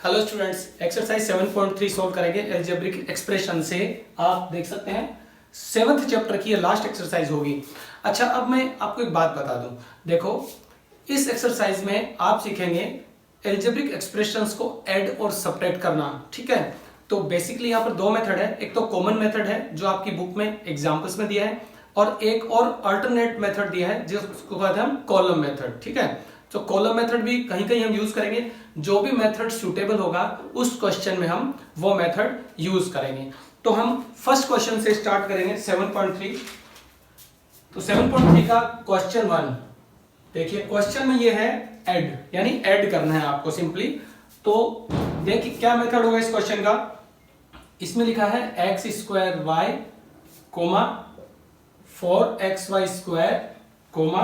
Hello students, exercise 7.3 solve करेंगे algebraic expression से। आप देख सकते हैं 7th चैप्टर की ये लास्ट एक्सरसाइज होगी। अच्छा, अब मैं आपको एक बात बता दूं। देखो, इस एक्सरसाइज में आप सीखेंगे अलजेब्रिक एक्सप्रेशंस को ऐड और सब्ट्रैक्ट करना। ठीक है, तो बेसिकली यहाँ पर दो मेथड है। एक तो कॉमन मेथड है जो आपकी बुक में एग्जाम्पल्स में दिया है, और एक और अल्टरनेट मेथड दिया है जिसको कहते हैं हम कॉलम मेथड। ठीक है, तो कॉलम मेथड भी कहीं कहीं हम यूज करेंगे। जो भी मेथड सुटेबल होगा उस क्वेश्चन में हम वो मेथड यूज करेंगे। तो हम फर्स्ट क्वेश्चन से स्टार्ट करेंगे 7.3। तो 7.3 का क्वेश्चन 1 देखिए। क्वेश्चन में ये है ऐड, यानी ऐड करना है आपको सिंपली। तो देखिए क्या मेथड होगा इस क्वेश्चन का। इसमें लिखा है X square Y comma 4xy square comma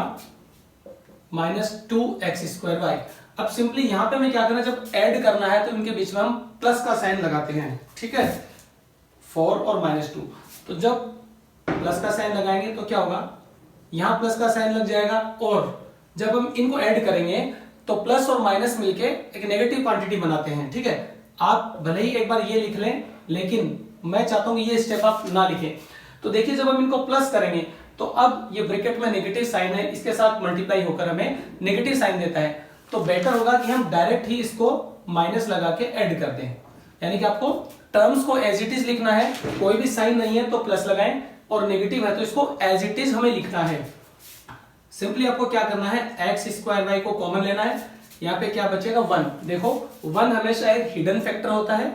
-2x square Y. अब सिंपली यहां पे हमें क्या करना है, जब ऐड करना है तो इनके बीच में हम प्लस का साइन लगाते हैं। ठीक है, 4 और -2। तो जब प्लस का साइन लगाएंगे तो क्या होगा, यहां प्लस का साइन लग जाएगा, और जब हम इनको ऐड करेंगे तो प्लस और माइनस मिलके एक नेगेटिव क्वांटिटी बनाते हैं। ठीक है, आप भले ही एक बार ये लिख लें, लेकिन मैं चाहता हूं कि ये स्टेप आप ना लिखें। तो देखिए, जब हम इनको प्लस करेंगे तो अब ये ब्रैकेट में नेगेटिव साइन है, इसके साथ मल्टीप्लाई होकर हमें नेगेटिव साइन देता है। तो बेटर होगा कि हम डायरेक्ट ही इसको माइनस लगा के ऐड कर दें। यानी कि आपको टर्म्स को एज इट इज लिखना है। कोई भी साइन नहीं है तो प्लस लगाएं, और नेगेटिव है तो इसको एज इट इज हमें लिखना है। सिंपली आपको क्या करना है, एक्स स्क्वायर वाई को कॉमन लेना है। यहाँ पे क्या बचेगा, 1। देखो 1 हमेशा एक हिडन फैक्टर होता है,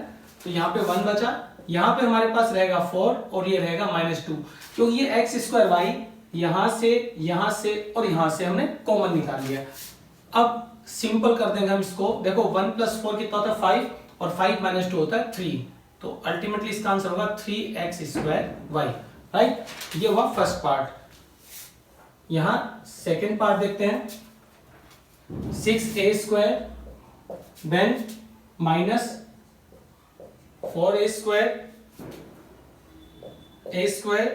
तो यहाँ पे 1 बचा। यहाँ पे हमारे पास रहेगा 4 और ये रहेगा -2, क्योंकि ये एक्स स्क्वायर वाई यहां से और यहां से हमने कॉमन निकाल लिया। अब सिंपल कर देंगे हम इसको। देखो 1 + 4 कितना होता है 5, और 5 - 2 होता है 3। तो अल्टीमेटली इसका आंसर होगा 3x स्क्वायर वाई। राइट, ये हुआ फर्स्ट पार्ट। यहां सेकेंड पार्ट देखते हैं, 6a square then -4a square a square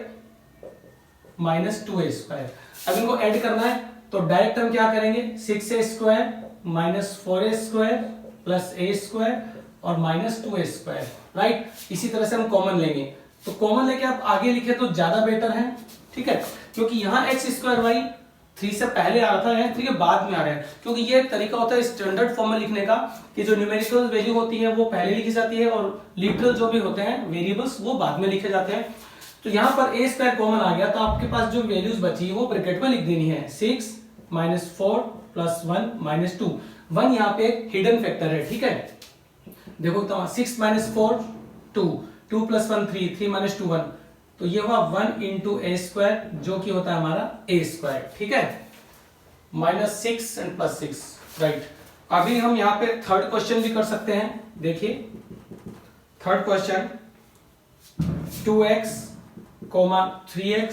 -2a square. अब इनको ऐड करना है तो डायरेक्ट हम क्या करेंगे, 6a square -4a square plus a square और -2a स्क्वायर। राइट, इसी तरह से हम कॉमन लेंगे। तो कॉमन लेके आप आगे लिखे तो ज्यादा बेटर है। ठीक है, क्योंकि यहाँ एक्स स्क्वायर वाई 3 से पहले आ रहा था, 3 के बाद में आ रहा है। क्योंकि ये तरीका होता है स्टैंडर्ड फॉर्म में लिखने का, कि जो न्यूमेरिकल वैल्यू होती है वो पहले लिखी जाती है, और लिटरल जो भी होते हैं वेरिएबल्स वो बाद में लिखे जाते हैं। तो यहाँ पर a स्क्वायर कॉमन आ गया, तो आपके पास जो वैल्यूज बची वो ब्रैकेट में लिख देनी है। 6 -4 + 1 -2। 1 यहाँ पे एक हिडन फैक्टर है। ठीक है, देखो तो 6 - 4 2, 2 + 1 3, 3 - 2 1। तो ये हुआ 1 × a स्क्वायर, जो कि होता है हमारा a स्क्वायर। ठीक है, -6 और +6। राइट, अभी हम यहाँ पे थर्ड क्वेश्चन भी कर सकते हैं। देखिए third question, 2x 3x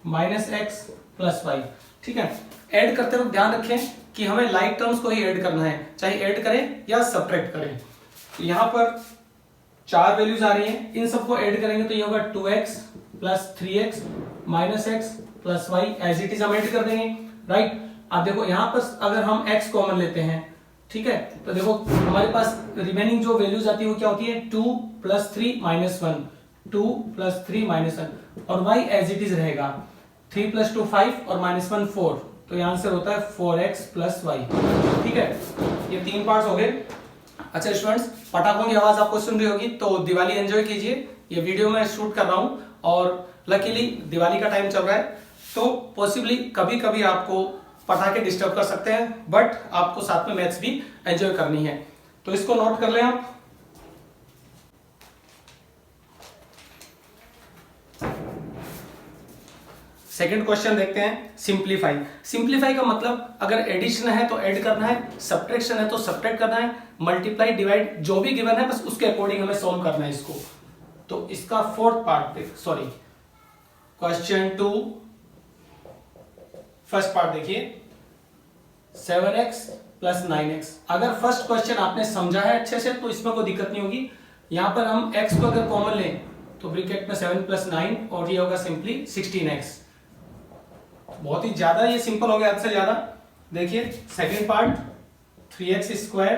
-x + y। ठीक है, ऐड करते वक्त ध्यान रखें कि हमें लाइक टर्म्स को ही ऐड करना है, चाहे ऐड करें या सब्ट्रैक्ट करें। तो यहां पर 4 वैल्यूज आ रही हैं, इन सबको ऐड करेंगे तो ये होगा 2x + 3x -x + y। As it is हम ऐड कर देंगे। राइट, अब देखो यहां पर अगर हम x कॉमन लेते हैं, ठीक है, तो देखो हमारे पास रिमेनिंग जो वैल्यूज आती है वो क्या होती है, 2 + 3 -1, 2 + 3 -1, और y एज इट इज रहेगा 3 + 2 5 और -1 4। तो ये आंसर होता है 4x + y। ठीक है, ये 3 पार्ट्स हो गए। अच्छा स्टूडेंट्स, पटाखों की आवाज आपको सुन रही होगी, तो दिवाली एंजॉय कीजिए। ये वीडियो मैं शूट कर रहा हूं, और लकीली दिवाली का टाइम चल रहा है, तो पॉसिबली कभी कभी आपको पटाखे डिस्टर्ब कर सकते हैं, बट आपको साथ में मैथ्स भी एंजॉय करनी है। तो इसको नोट कर लें आप। सेकंड क्वेश्चन देखते हैं, सिंप्लीफाई। सिंप्लीफाई का मतलब अगर एडिशन है तो ऐड करना है, सब्ट्रैक्शन है तो सब्ट्रैक्ट करना है, मल्टीप्लाई डिवाइड जो भी गिवन है बस उसके अकॉर्डिंग हमें सॉल्व करना है इसको। तो इसका fourth part question 2 first part देखिए, 7x + 9x। अगर फर्स्ट क्वेश्चन आपने समझा है अच्छे से तो इसमें कोई दिक्कत नहीं होगी। यहां पर हम x को अगर कॉमन लें तो ब्रैकेट में 7 + 9, और ये होगा सिंपली 16x। बहुत ही ज्यादा ये सिंपल हो गया, हद से ज्यादा। देखिए second part, 3x²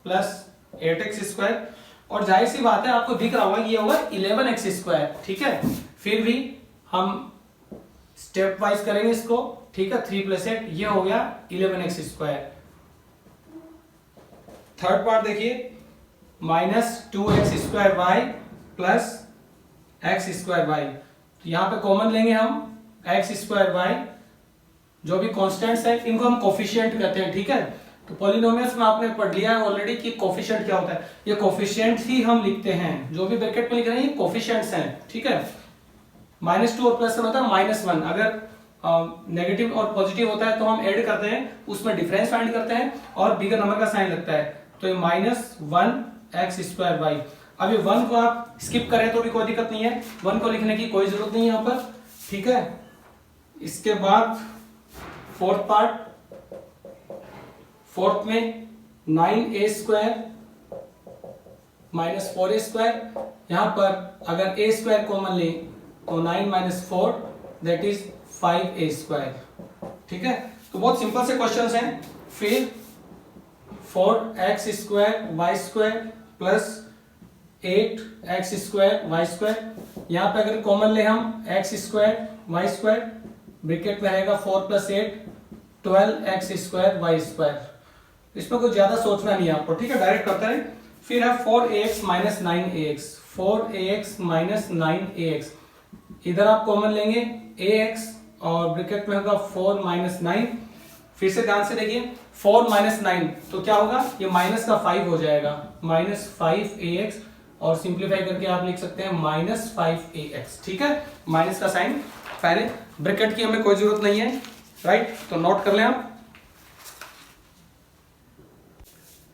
plus 8x²। और जाहिर सी बात है आपको दिख रहा होगा कि ये होगा 11x²। ठीक है, फिर भी हम स्टेप वाइज करेंगे इसको। ठीक है, 3 + 8 ये हो गया 11x²। थर्ड पार्ट देखिए, -2x² प्लस x²। तो यहां पे कॉमन लेंगे हम x²। जो भी कॉन्स्टेंट्स है इनको हम कोफिशिएंट कहते हैं। ठीक है, तो पॉलिनोमियल्स में आपने पढ़ लिया है ऑलरेडी कि कोफिशिएंट क्या होता है। ये कोफिशिएंट ही हम लिखते हैं, जो भी ब्रैकेट में लिख रहे हैं ये कोफिशिएंट्स हैं। ठीक है, -2 और +1 होता है -1। अगर नेगेटिव और पॉजिटिव होता है तो हम ऐड करते हैं, उसमें डिफरेंस फाइंड करते हैं और बिगर नंबर का साइन लगता है। तो ये -1x²। अब ये 1 को आप स्किप करें तो भी कोई दिक्कत नहीं है, 1 को लिखने की कोई जरूरत नहीं है यहाँ पर। ठीक है, इसके बाद फोर्थ पार्ट, फोर्थ में 9a² -4a²। यहां पर अगर a² कॉमन ले तो 9 - 4 दैट इज 5a²। ठीक है, तो बहुत सिंपल से क्वेश्चंस हैं। फिर 4x² प्लस 8x² यहां पे अगर कॉमन ले हम x² ब्रैकेट में रहेगा 4 + 8 12x² इसमें कुछ ज्यादा सोचना नहीं है आपको। ठीक है, डायरेक्ट करते हैं। फिर है 4ax - 9ax 4ax - 9ax। इधर आप कॉमन लेंगे ax और ब्रैकेट में होगा 4 - 9। फिर से ध्यान से देखिए, 4 - 9 तो क्या होगा, ये माइनस का 5 हो जाएगा, -5ax। और सिंप्लीफाई करके आप लिख सकते हैं -5ax। ठीक है, माइनस का साइन, पहले ब्रैकेट की हमें कोई जरूरत नहीं है। राइट, तो नोट कर लें आप।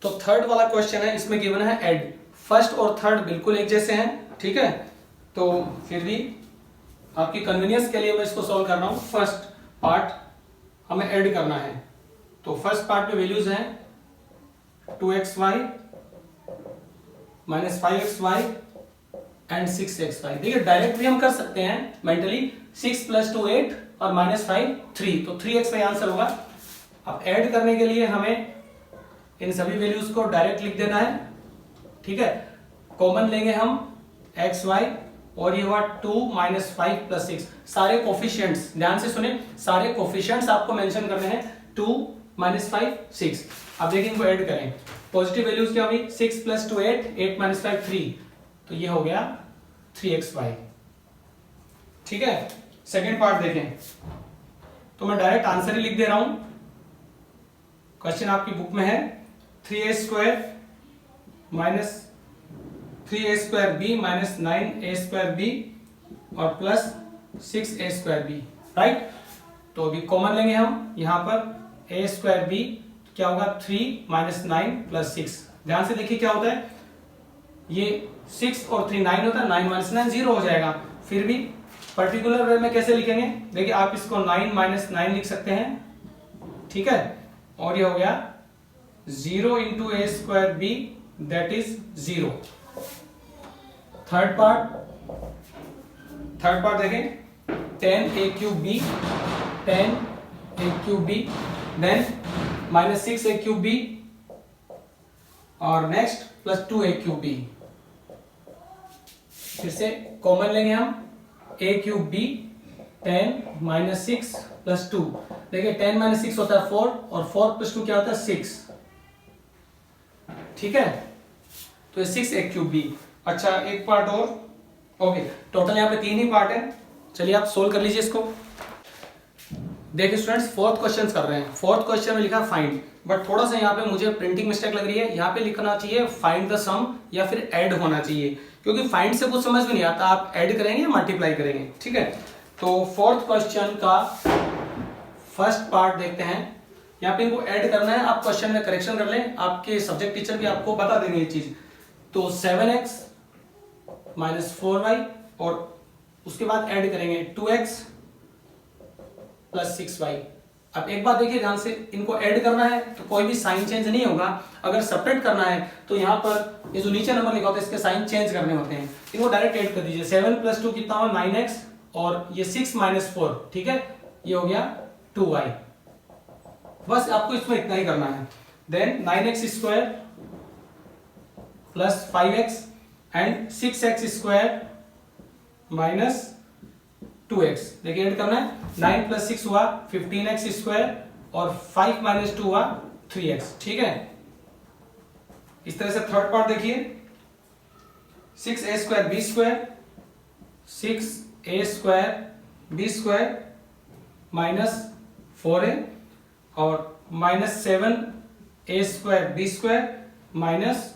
तो थर्ड वाला क्वेश्चन है, इसमें गिवन है ऐड। फर्स्ट और थर्ड बिल्कुल एक जैसे हैं। ठीक है, तो फिर भी आपकी कन्वीनियंस के लिए मैं इसको सॉल्व कर रहा हूं। फर्स्ट पार्ट हमें ऐड करना है, तो फर्स्ट पार्ट में वैल्यूज हैं 2xy -5xy एंड 6xy। देखिए डायरेक्ट भी हम कर सकते हैं मेंटली, 6 + 2 8 और -5 3, तो 3xy आंसर होगा। अब ऐड करने के लिए हमें इन सभी वैल्यूज को डायरेक्ट लिख देना है। ठीक है, कॉमन लेंगे हम xy और ये हुआ 2 - 5 + 6। सारे कोफिशिएंट्स ध्यान से सुने, सारे कोफिशिएंट्स आपको मेंशन करने हैं, 2 - 5 6। अब देखिए इनको ऐड करें, पॉजिटिव वैल्यूज क्या हुई, 6 + 2 8 8 - 5 3, तो ये हो गया 3xy। ठीक है, सेकेंड पार्ट देखें, तो मैं डायरेक्ट आंसर ही लिख दे रहा हूं। क्वेश्चन आपकी बुक में है 3a² - 3a²b - 9a²b और प्लस 6a²b। राइट, तो अभी कॉमन लेंगे हम यहां पर a²b, क्या होगा 3 - 9 + 6। ध्यान से देखिए क्या होता है, ये 6 और 3 9 होता है, 9 - 9 0 हो जाएगा। फिर भी पर्टिकुलर वे में कैसे लिखेंगे, देखिए आप इसको 9 - 9 लिख सकते हैं। ठीक है, और ये हो गया 0 × a²b that is 0। Third part देखें, 10a³ 10a³ देन -6a³ और नेक्स्ट +2a³। फिर से कॉमन लेंगे हम a³ 10 - 6 + 2। देखिए 10 - 6 होता है 4 और 4 + 2 क्या होता है 6। ठीक है, तो ये 6a³। अच्छा, एक पार्ट और। ओके, टोटल यहाँ पे 3 ही पार्ट है। चलिए आप सोल्व कर लीजिए इसको। देखिए स्टूडेंट्स, फोर्थ क्वेश्चन कर रहे हैं। फोर्थ क्वेश्चन में लिखा फाइंड, बट थोड़ा सा यहाँ पे मुझे प्रिंटिंग मिस्टेक लग रही है। यहाँ पे लिखना चाहिए फाइंड द सम या फिर ऐड होना चाहिए, क्योंकि फाइंड से कुछ समझ में नहीं आता, आप ऐड करेंगे या मल्टीप्लाई करेंगे। ठीक है, तो फोर्थ क्वेश्चन का फर्स्ट पार्ट देखते हैं। यहाँ पे इनको ऐड करना है, आप क्वेश्चन में करेक्शन कर लें, आपके सब्जेक्ट टीचर भी आपको बता देंगे ये चीज। तो 7x - 4y और उसके बाद ऐड करेंगे 2x + 6y। अब एक बात देखिए ध्यान से, इनको ऐड करना है तो कोई भी साइन चेंज नहीं होगा। अगर सेपरेट करना है तो यहाँ पर ये जो नीचे नंबर लिखा होता है इसके साइन चेंज करने होते हैं। इनको डायरेक्ट ऐड कर दीजिए। 7 + 2 कितना हुआ 9x और ये 6 - 4, ठीक है, ये हो गया 2y। बस आपको इसमें इतना ही करना है। Then 9x² plus 5x and 6x square minus 2x। देखिए ऐड करना है, 9 प्लस 6 हुआ 15x स्क्वायर और 5 माइनस 2 हुआ 3x। ठीक है, इस तरह से थर्ड पार्ट देखिए, 6a square B square, 6a square B square minus 4a और minus 7a square B square minus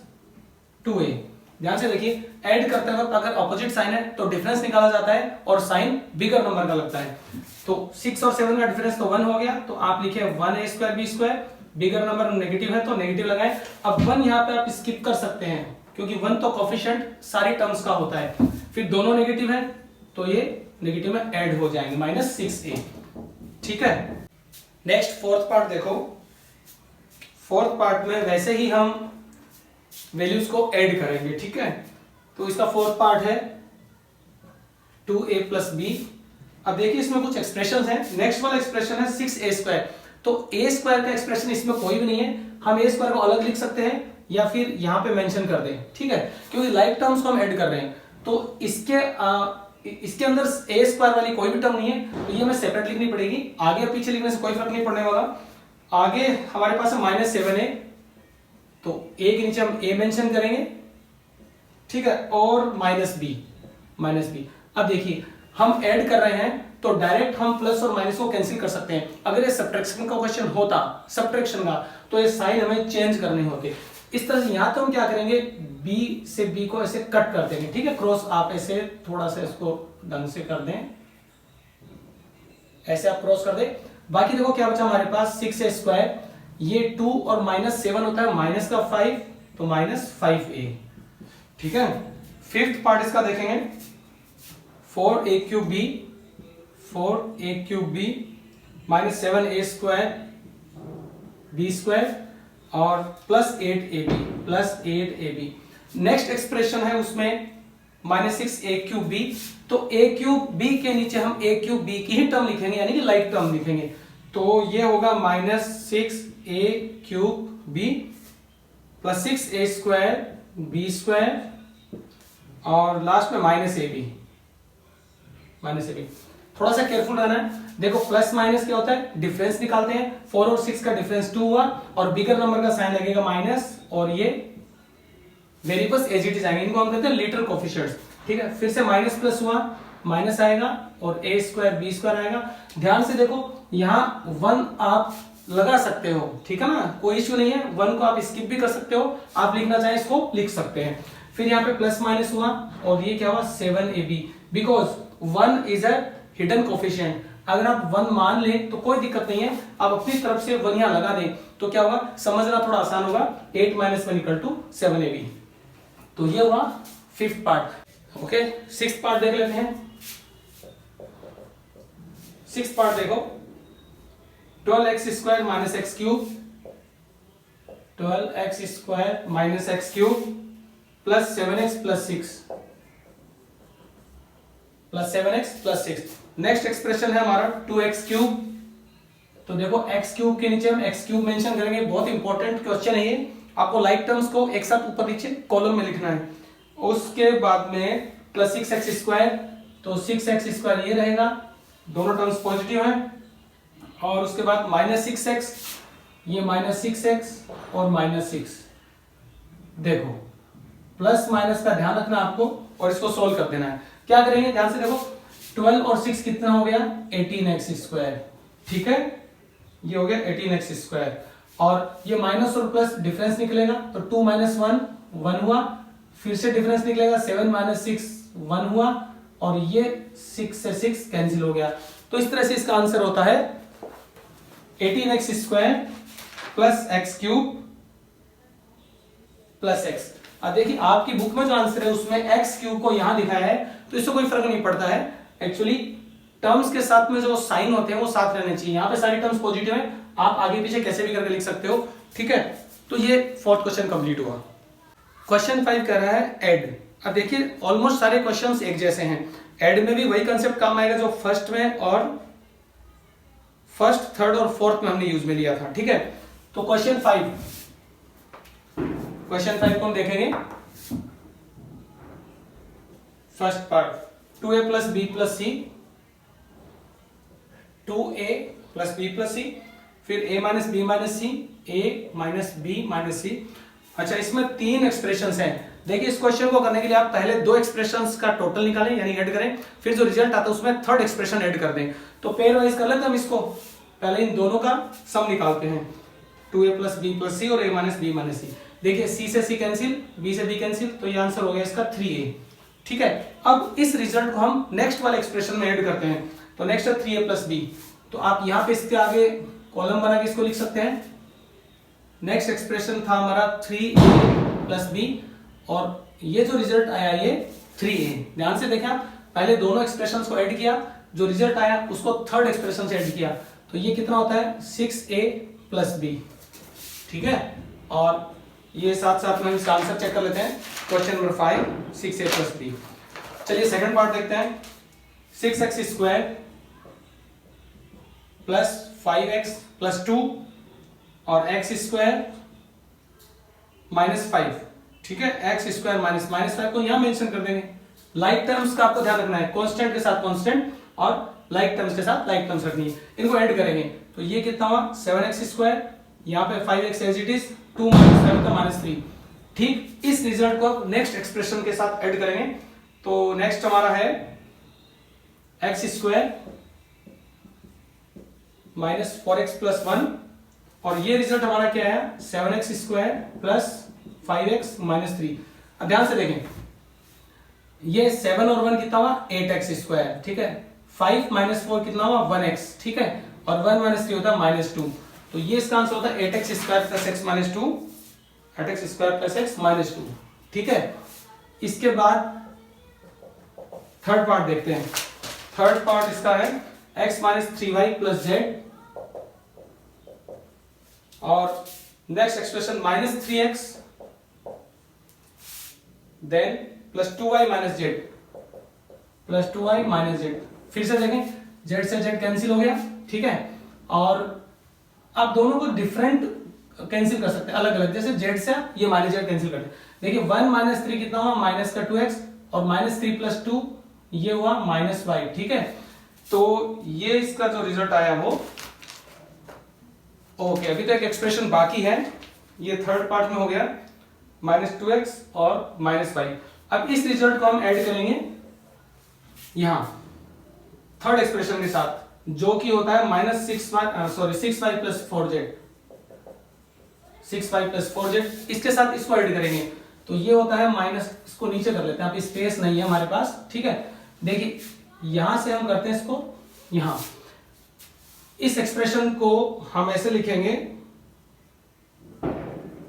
2a। ध्यान से देखिए, ऐड करते वक्त अगर ऑपोजिट साइन है तो डिफरेंस निकाला जाता है और साइन बिगर नंबर का लगता है। तो 6 और 7 का डिफरेंस तो 1 हो गया, तो आप लिखे 1a square B square, bigger number negative है तो नेगेटिव लगाएं। अब 1 यहाँ पे आप स्किप कर सकते हैं क्योंकि 1 तो कोफिशिएंट सारी टर्म्स का होता है, फिर दोनों नेगेटिव है तो ये नेगेटिव में ऐड हो जाएंगे, माइनस 6a। ठीक है, नेक्स्ट फोर्थ पार्ट देखो। फोर्थ पार्ट में वैसे ही हम वैल्यूज को ऐड करेंगे। ठीक है, तो इसका फोर्थ पार्ट है 2a प्लस बी। अब देखिए इसमें कुछ एक्सप्रेशन है। नेक्स्ट वाला एक्सप्रेशन है 6a स्क्वायर, तो a स्क्वायर का एक्सप्रेशन इसमें कोई भी नहीं है, हम a स्क्वायर को अलग लिख सकते हैं या फिर यहां पे मेंशन कर दें। ठीक है, क्योंकि लाइक टर्म्स को हम ऐड कर रहे हैं तो इसके अंदर a स्क्वायर वाली कोई भी टर्म नहीं है, तो ये हमें सेपरेट लिखनी पड़ेगी। आगे और पीछे लिखने से कोई फर्क नहीं पड़ने वाला। आगे हमारे पास है माइनस 7a, तो a के नीचे हम a मेंशन करेंगे। ठीक है, और माइनस b। अब देखिए हम ऐड कर रहे हैं तो डायरेक्ट हम प्लस और माइनस को कैंसिल कर सकते हैं। अगर ये सब्ट्रैक्शन का क्वेश्चन होता, सब्ट्रैक्शन का, तो ये साइन हमें चेंज करने होते। इस तरह से यहां तो हम क्या करेंगे, b से b को ऐसे कट कर देंगे। ठीक है, क्रॉस आप ऐसे थोड़ा सा इसको ढंग से कर दें, ऐसे आप क्रॉस कर दें। बाकी देखो क्या बचा हमारे पास, 6a स्क्वायर, ये 2 और माइनस 7 होता है माइनस का 5, तो माइनस 5a। ठीक है, फिफ्थ पार्ट इसका देखेंगे, 4a cube b minus 7a square b square और प्लस 8ab। नेक्स्ट एक्सप्रेशन है उसमें माइनस 6a क्यूब b, तो a क्यूब b के नीचे हम a क्यूब b की ही टर्म लिखेंगे, यानी कि लाइक टर्म लिखेंगे। तो ये होगा minus 6a cube b plus 6a square b square और लास्ट में माइनस ab। थोड़ा सा केयरफुल रहना है। देखो प्लस माइनस क्या होता है, डिफरेंस निकालते हैं। 4 और 6 का डिफरेंस 2 हुआ और बिगर नंबर का साइन लगेगा माइनस, और ये वेरिएबल्स एज इट इज आएंगे, इनको हम कहते हैं लीटल कोफिशिएंट्स। ठीक है, फिर से माइनस प्लस हुआ, माइनस आएगा और a स्क्वायर बी स्क्वायर आएगा। ध्यान से देखो यहाँ 1 आप लगा सकते हो, ठीक है ना, कोई इश्यू नहीं है। 1 को आप स्किप भी कर सकते हो, आप लिखना चाहें इसको लिख सकते हैं। फिर यहाँ पे प्लस माइनस हुआ और ये क्या हुआ 7ab, because 1 is a hidden coefficient. अगर आप 1 मान लें तो कोई दिक्कत नहीं है, आप अपनी तरफ से 1 यहां लगा दें तो क्या होगा, समझना थोड़ा आसान होगा। 8 माइनस 1 इक्वल टू 7ab। तो ये हुआ fifth part. Okay, sixth part देख लेते हैं। सिक्स्थ पार्ट देखो, 12x square minus x cube, 12x square minus x cube plus 7x plus 6। Next expression है हमारा 2x क्यूब। तो देखो x क्यूब के नीचे हम x क्यूब मेंशन करेंगे, बहुत इंपॉर्टेंट क्वेश्चन है ये। आपको लाइक टर्म्स को एक साथ ऊपर नीचे कॉलम में लिखना है। उसके बाद में प्लस 6x स्क्वायर, तो 6x स्क्वायर ये रहेगा, दोनों टर्म्स पॉजिटिव हैं। और उसके बाद माइनस 6x, ये माइनस 6x और माइनस 6। देखो प्लस माइनस का ध्यान रखना आपको और इसको सोल्व कर देना है। क्या करेंगे, ध्यान से देखो, 12 और 6 कितना हो गया 18x स्क्वायर। ठीक है, ये हो गया 18x स्क्वायर और ये माइनस और प्लस डिफरेंस निकलेगा, तो 2 माइनस 1 1 हुआ, फिर से डिफरेंस निकलेगा 7 माइनस 6 1 हुआ और ये 6 से 6 कैंसिल हो गया। तो इस तरह से इसका आंसर होता है 18x square plus x cube plus x. अब देखिए आपकी बुक में जो आंसर है उसमें एक्स क्यूब को यहां दिखाया है, तो इससे कोई फर्क नहीं पड़ता है। एक्चुअली टर्म्स के साथ में जो साइन होते हैं वो साथ रहने चाहिए। यहां पे सारी टर्म्स पॉजिटिव है, आप आगे पीछे कैसे भी करके लिख सकते हो। ठीक है, तो ये फोर्थ क्वेश्चन कंप्लीट हुआ। क्वेश्चन 5 कह रहा है ऐड। अब देखिए ऑलमोस्ट सारे क्वेश्चंस एक जैसे हैं। ऐड में भी वही कंसेप्ट काम आएगा जो फर्स्ट में और फर्स्ट, थर्ड और फोर्थ में हमने यूज में लिया था। ठीक है, तो क्वेश्चन 5 को हम देखेंगे। First part 2a plus B plus C, 2a plus B plus C, फिर a minus B minus C, a minus B minus C. अच्छा, इसमें 3 एक्सप्रेशंस हैं। देखिए, इस क्वेश्चन को करने के लिए आप पहले 2 एक्सप्रेशंस का टोटल निकालें यानी ऐड करें, फिर जो रिजल्ट आता है उसमें थर्ड एक्सप्रेशन ऐड कर दें। तो पेयर वाइज कर लेते हैं हम इसको। पहले इन दोनों का सम निकालते हैं, 2a प्लस बी प्लस सी और a माइनस बी माइनस सी। देखिए, c से c कैंसिल, b से b कैंसिल, तो ये आंसर हो गया इसका 3a। ठीक है, अब इस रिजल्ट को हम नेक्स्ट वाले एक्सप्रेशन में ऐड करते हैं। तो नेक्स्ट है 3a प्लस बी, तो आप यहाँ पे इसके आगे कॉलम बना के इसको लिख सकते हैं। नेक्स्ट एक्सप्रेशन था हमारा 3a प्लस बी, और ये जो रिजल्ट आया ये 3a। ध्यान से देखें, आप पहले दोनों एक्सप्रेशंस को ऐड किया, जो रिजल्ट आया उसको थर्ड एक्सप्रेशन से ऐड किया, तो ये कितना होता है 6a प्लस बी। ठीक है, और ये साथ साथ में इसका आंसर चेक कर लेते हैं। Question number 5, 6a plus B. चलिए सेकंड पार्ट देखते हैं। 6x square plus 5x plus 2 और x स्क्वायर माइनस 5। ठीक है, x स्क्वायर माइनस 5 को यहां मेंशन कर देंगे। लाइक टर्म्स का आपको ध्यान रखना है, कांस्टेंट के साथ कांस्टेंट और लाइक टर्म्स के साथ लाइक टर्म्स रखनी है। इनको ऐड करेंगे तो ये कितना हुआ 7x स्क्वायर, यहाँ पे 5x as it is, 2 minus 7 का माइनस 3। ठीक, इस रिजल्ट को नेक्स्ट एक्सप्रेशन के साथ ऐड करेंगे। तो नेक्स्ट हमारा है x square minus 4x plus 1, और ये रिजल्ट हमारा क्या है 7x square plus 5x minus 3। अब ध्यान से देखें, ये 7 और 1 कितना हुआ 8x स्क्वायर। ठीक है, 5 माइनस 4 कितना हुआ 1x। ठीक है, और 1 माइनस 3 होता है माइनस 2, तो ये इसका आंसर होता है 8x square plus x minus 2, 8x square plus x minus 2। ठीक है, इसके बाद थर्ड पार्ट देखते हैं। थर्ड पार्ट इसका है x minus 3y plus z, और next expression minus 3x then plus 2y minus z, plus 2y minus z। फिर से देखें, z से z कैंसिल हो गया। ठीक है, और आप दोनों को डिफरेंट कैंसिल कर सकते हैं, अलग अलग। जैसे z से ये माइनस z कैंसिल करते हैं। देखिए 1 माइनस 3 कितना हुआ माइनस का 2x, और माइनस 3 प्लस 2 ये हुआ माइनस 5। ठीक है, तो ये इसका जो रिजल्ट आया वो ओके। अभी तो एक एक्सप्रेशन बाकी है, ये थर्ड पार्ट में हो गया माइनस 2x और माइनस 5। अब इस रिजल्ट को हम ऐड करेंगे यहां थर्ड एक्सप्रेशन के साथ, जो कि होता है minus 6y plus 4z, 6y plus 4z। इसके साथ इसको ऐड करेंगे तो ये होता है माइनस, इसको नीचे कर लेते हैं, अब स्पेस नहीं है हमारे पास। ठीक है, देखिए यहां से हम करते हैं इसको, यहां इस एक्सप्रेशन को हम ऐसे लिखेंगे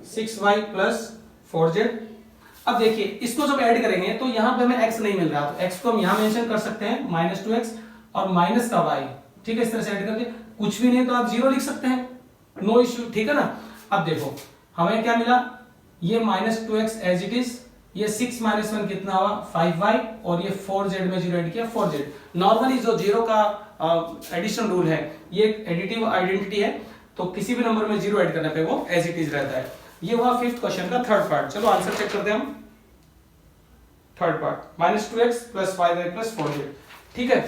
6y प्लस 4z। अब देखिए इसको जब ऐड करेंगे तो यहां पे हमें x नहीं मिल रहा, तो x को हम यहां मेंशन कर सकते हैं माइनस 2x और माइनस का y। ठीक है, इस तरह से ऐड करके कुछ भी नहीं तो आप 0 लिख सकते हैं, नो इश्यू। ठीक है ना, अब देखो हमें क्या मिला, ये minus 2x as it is, ये 6 माइनस 1 कितना हुआ 5y, और ये 4z में 0 ऐड किया 4z। नॉर्मली जो 0 का एडिशन रूल है ये एक एडिटिव आइडेंटिटी है, तो किसी भी नंबर में 0 ऐड करने पे वो एज इट इज रहता है। ये हुआ फिफ्थ क्वेश्चन का थर्ड पार्ट। चलो आंसर चेक करते हैं हम। Third part minus 2x plus 5y plus 4z। ठीक है,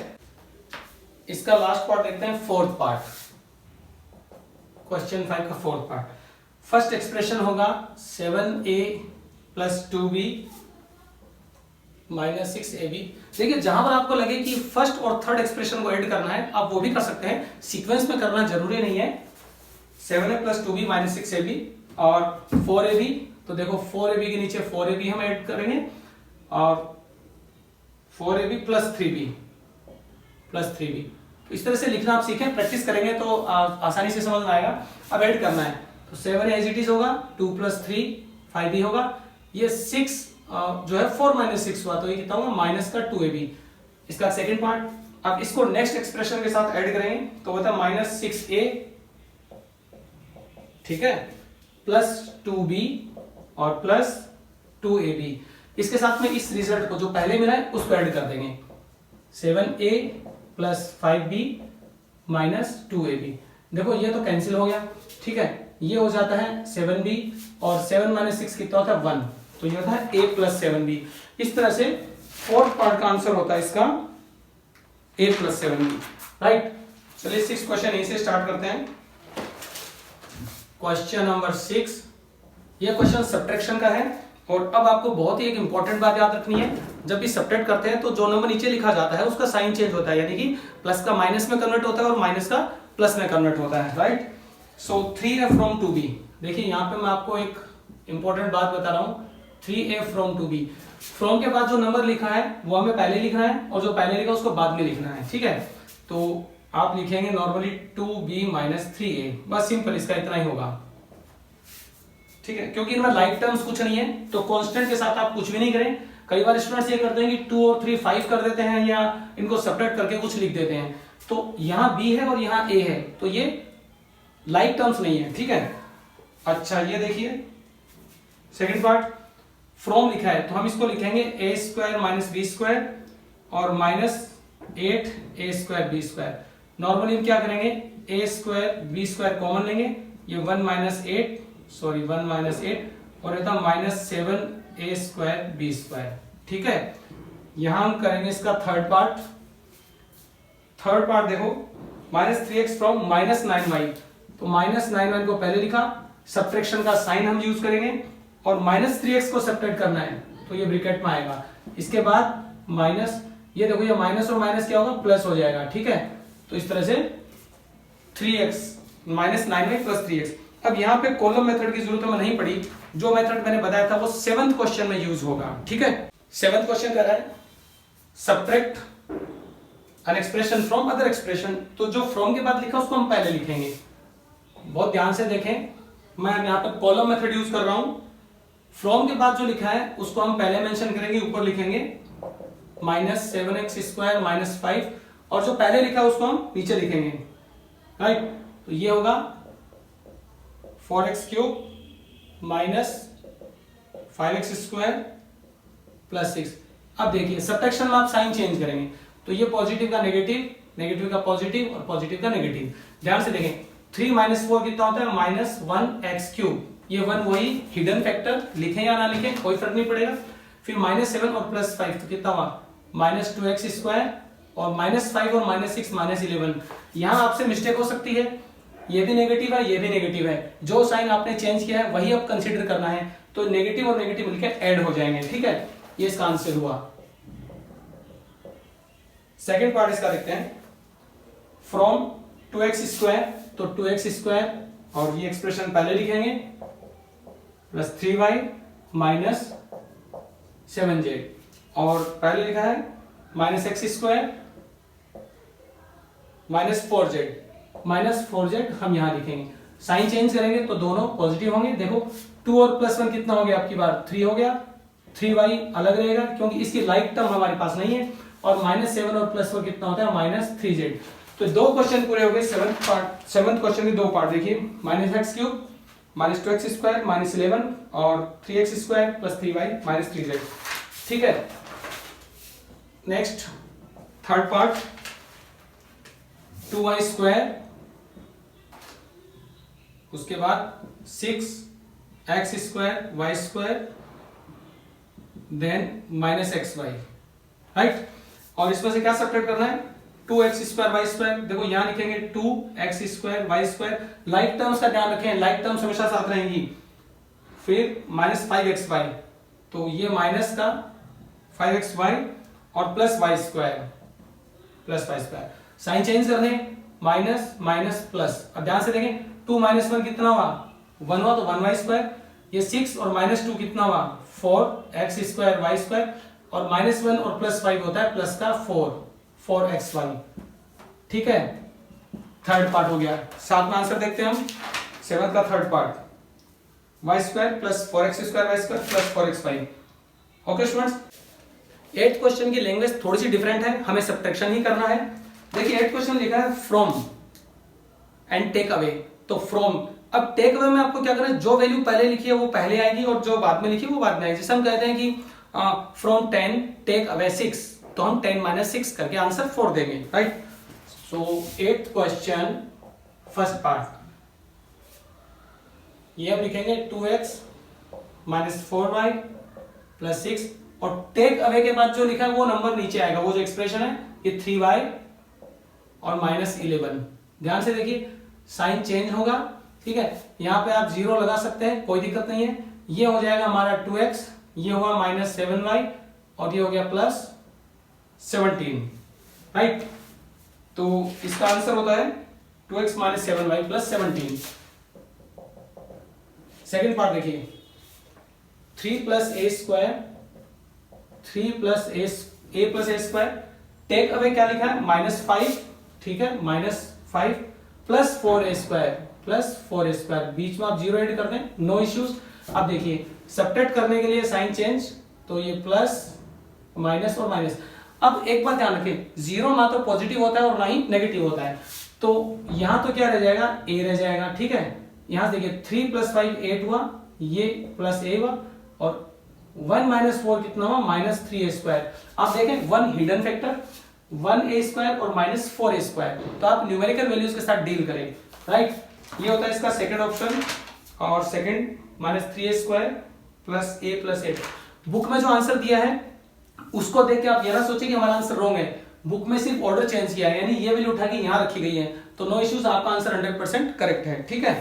इसका लास्ट पार्ट देखते हैं, फोर्थ पार्ट, क्वेश्चन 5 का फोर्थ पार्ट। फर्स्ट एक्सप्रेशन होगा 7a plus 2b minus 6ab। देखिए जहां पर आपको लगे कि फर्स्ट और थर्ड एक्सप्रेशन को ऐड करना है आप वो भी कर सकते हैं, सीक्वेंस में करना जरूरी नहीं है। 7a plus 2b minus 6ab और 4ab, तो देखो 4ab के नीचे 4ab हम ऐड करेंगे, और 4ab plus 3b plus 3b। तो इस तरह से लिखना आप सीखें, प्रैक्टिस करेंगे तो आसानी से समझ में आएगा। अब ऐड करना है तो 7 एज इट इज होगा, 2 प्लस 3 5b होगा, ये 6 जो है 4 माइनस 6 हुआ, तो ये कितना होगा माइनस का 2ab। इसका सेकंड पार्ट। अब इसको नेक्स्ट एक्सप्रेशन के साथ ऐड करेंगे तो होता है माइनस 6a, ठीक है, प्लस 2b और प्लस 2ab। इसके साथ में इस रिजल्ट को जो पहले मिला है उसको ऐड कर देंगे, 7a plus 5b minus 2ab। देखो ये तो कैंसिल हो गया। ठीक है, ये हो जाता है 7b और 7 माइनस 6 कितना होता है 1, तो ये होता है a प्लस 7b। इस तरह से फोर्थ पार्ट का आंसर होता है इसका 8 + 7 b, राइट। चलिए 6 क्वेश्चन यहीं से स्टार्ट करते हैं। क्वेश्चन नंबर 6, ये क्वेश्चन सब्ट्रैक्शन का है। और अब आपको बहुत ही एक इंपॉर्टेंट बात याद रखनी है, जब भी सब्ट्रैक्ट करते हैं तो जो नंबर नीचे लिखा जाता है उसका साइन चेंज होता है, यानी कि प्लस का माइनस में कन्वर्ट होता है और माइनस का प्लस में कन्वर्ट होता है, right. So 3a from 2b, देखिए यहाँ पे मैं आपको एक इंपॉर्टेंट बात बता रहा हूँ। 3a from 2b, फ्रॉम के बाद जो नंबर लिखा है वो हमें पहले लिखना है और जो पहले लिखा उसको बाद में लिखना है, ठीक है। तो आप लिखेंगे नॉर्मली 2b - 3a, बस सिंपल इसका इतना ही होगा, ठीक है। क्योंकि इनमें लाइक टर्म्स कुछ नहीं है तो कांस्टेंट के साथ आप कुछ भी नहीं करें। कई बार स्टूडेंट्स ये करते हैं कि 2 और 3 5 कर देते हैं या इनको सब्ट्रैक्ट करके कुछ लिख देते हैं। तो यहाँ b है और यहाँ a है, तो ये लाइक टर्म्स नहीं है, ठीक है। अच्छा ये देखिए सेकंड पार्ट, फ्रॉम लिखा है तो हम इसको लिखेंगे a² - b² और -8a² b²। नॉर्मली हम क्या करेंगे, a² b² कॉमन लेंगे, ये 1 - 8 और रहता -7a² b², ठीक है। यहां हम करेंगे इसका थर्ड पार्ट देखो, -3x फ्रॉम -9y, तो -9y को पहले लिखा, सब्ट्रैक्शन का साइन हम यूज करेंगे और -3x को सब्ट्रैक्ट करना है तो ये ब्रैकेट में आएगा। इसके बाद माइनस, ये देखो ये माइनस और माइनस क्या होगा, प्लस हो जाएगा, ठीक है। तो इस तरह से 3x -9y + 3x। अब यहाँ पे कॉलम मेथड की जरूरत हमें नहीं पड़ी, जो मेथड मैंने बताया था वो 7th क्वेश्चन में यूज होगा, ठीक है। 7th क्वेश्चन कह रहा है subtract an expression from other expression, तो जो फ्रॉम के बाद लिखा उसको हम पहले लिखेंगे। बहुत ध्यान से देखें, मैं यहाँ पर कॉलम मेथड यूज कर रहा हूं। फ्रॉम के बाद जो लिखा है उसको हम पहले मेंशन करेंगे, ऊपर लिखेंगे -7x² - 5, और जो पहले लिखा है उसको हम नीचे लिखेंगे, राइट। तो ये होगा 4x³ - 5x² + 6। अब देखिए सब्ट्रैक्शन में आप साइन चेंज करेंगे, तो ये पॉजिटिव का नेगेटिव, नेगेटिव का पॉजिटिव और पॉजिटिव का नेगेटिव। ध्यान से देखें, 3 - 4 कितना होता है, -1x³। ये 1 वही हिडन फैक्टर, लिखें या ना लिखें कोई फर्क नहीं पड़ेगा। फिर -7 और +5 तो कितना हुआ, -2x² और -5 और -6 -11। यहां आपसे मिस्टेक हो सकती है, ये भी नेगेटिव है, ये भी नेगेटिव है, जो साइन आपने चेंज किया है वही अब कंसीडर करना है, तो नेगेटिव और नेगेटिव मिलकर ऐड हो जाएंगे, ठीक है। ये इसका आंसर हुआ। सेकंड पार्ट इसका देखते हैं, फ्रॉम 2x², तो 2x² और ये एक्सप्रेशन पहले लिखेंगे +3y - 7z, और पहले लिखा है -x² - 4z हम यहां लिखेंगे। साइन चेंज करेंगे तो दोनों पॉजिटिव होंगे। देखो 2 और +1 कितना हो गया, आपकी बार 3 हो गया, 3y अलग रहेगा क्योंकि इसकी लाइक टर्म हमारे पास नहीं है, और -7 और +4 कितना होता है, -3z। तो दो क्वेश्चन पूरे हो गए। 7th क्वेश्चन के दो पार्ट देखिए, -x³ - 2x² - 11 और 3x² + 3y - 3z, ठीक है। नेक्स्ट थर्ड पार्ट, 2y², उसके बाद 6x² y² then -xy, right. और इसमें से क्या सब्ट्रैक्ट करना है, 2x² y²। देखो यहां लिखेंगे 2x² y², लाइक टर्म्स का ध्यान रखें, लाइक टर्म्स हमेशा साथ रहेंगी। फिर -5xy, तो ये माइनस का 5xy और +y², साइन चेंज करने, माइनस प्लस। अब ध्यान से देखें, 2 - 1 कितना हुआ, 1 हुआ, तो 1y²। ये 6 और -2 कितना हुआ, 4x² y², और -1 और +5 होता है प्लस का 4xy, ठीक है। थर्ड पार्ट हो गया। साथ में आंसर देखते हैं हम 7th का third part, y² + 4x² y² + 4xy। Okay students, 8th question की लैंग्वेज थोड़ी सी डिफरेंट है, हमें सब्ट्रैक्शन ही करना है। देखिए 8th क्वेश्चन लिखा है फ्रॉम एंड टेक अवे, तो फ्रॉम, अब टेक अवे में आपको क्या करना है, जो वैल्यू पहले लिखी है वो पहले आएगी और जो बाद में लिखी है वो बाद में आएगी। जैसे हम कहते हैं कि फ्रॉम 10 टेक अवे 6, तो हम 10 - 6 करके आंसर 4 देंगे, राइट। सो 8th क्वेश्चन फर्स्ट पार्ट, ये हम लिखेंगे 2x - 4y + 6 और टेक अवे के बाद जो लिखा है वो नंबर नीचे आएगा, वो जो एक्सप्रेशन है ये 3y और -11। ध्यान से देखिए साइन चेंज होगा, ठीक है। यहां पे आप 0 लगा सकते हैं, कोई दिक्कत नहीं है। ये हो जाएगा हमारा 2x, ये हुआ -7y और ये हो गया +17, राइट। तो इसका आंसर होता है 2x - 7y +17। सेकेंड पार्ट देखिए, 3 + a स्क्वायर, टेक अवे क्या लिखा है -5, ठीक है, -5 + 4a स्क्वायर, बीच में आप 0 ऐड कर दें, नो इश्यूज। अब देखिए सब्ट्रैक्ट करने के लिए साइन चेंज, तो ये प्लस माइनस और माइनस। अब एक बात ध्यान रखें, 0 ना तो पॉजिटिव होता है और ना ही नेगेटिव होता है, तो यहां तो क्या रह जाएगा, a रह जाएगा, ठीक है। यहां से देखिए 3 + 5 8 हुआ, ये +a हुआ, और 1 - 4 कितना हुआ, -3a स्क्वायर। आप देखें 1 हिडन फैक्टर, 1a स्क्वायर और -4a स्क्वायर, तो आप न्यूमेरिकल वैल्यूज के साथ डील करें, राइट। ये होता है इसका सेकंड ऑप्शन, और second -3a square + a + 8। Book में जो आंसर दिया है उसको देख के आप ये ना सोचे कि हमारा आंसर रॉन्ग है, बुक में सिर्फ ऑर्डर चेंज किया है, यानी ये वैल्यू उठा के यहां रखी गई है, तो नो इश्यूज, आपका आंसर 100% करेक्ट है, ठीक है।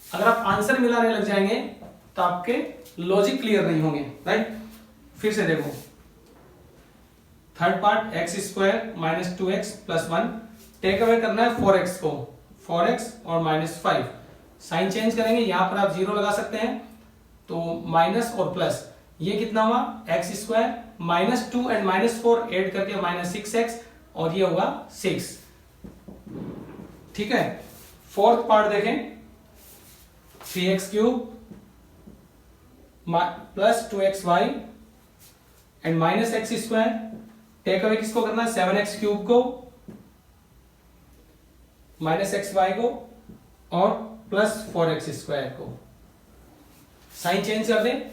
अगर आप आंसर मिलाने लग जाएंगे तो आपके लॉजिक क्लियर नहीं होंगे, राइट। फिर से देखो third part, x² - 2x + 1, take away करना है 4x को, 4x और -5, साइन चेंज करेंगे, यहां पर आप 0 लगा सकते हैं, तो माइनस और प्लस, ये कितना हुआ x² -2 एंड -4 ऐड करके -6x, और ये होगा 6, ठीक है। फोर्थ पार्ट देखें, 3x³ + 2xy and -x², take away किसको करना है, 7x³ को, -xy को और +4x² को, साइन चेंज कर दें,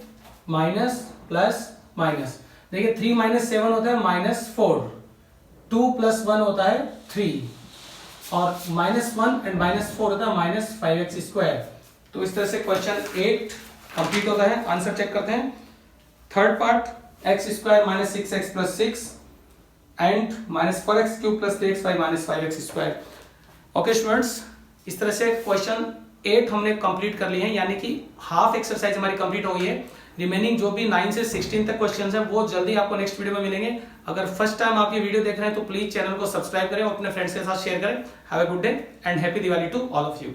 माइनस प्लस माइनस। देखिए 3 - 7 होता है -4, 2 + 1 होता है 3, और -1 एंड -4 होता है -5x²। तो इस तरह से क्वेश्चन 8 कंप्लीट होता है। आंसर चेक करते हैं। Third part, x² - 6x + 6 and -4x³ + 3xy - 5x²। Okay students, इस तरह से क्वेश्चन 8 हमने कंप्लीट कर लिए हैं, यानी कि हाफ एक्सरसाइज हमारी कंप्लीट हो गई है। रिमेनिंग जो भी 9 से 16 तक क्वेश्चंस हैं वो जल्दी आपको नेक्स्ट वीडियो में मिलेंगे। अगर फर्स्ट टाइम आप ये वीडियो देख रहे हैं तो प्लीज चैनल को सब्सक्राइब करें और अपने फ्रेंड्स के साथ शेयर करें। Have a good day and happy Diwali to all of you.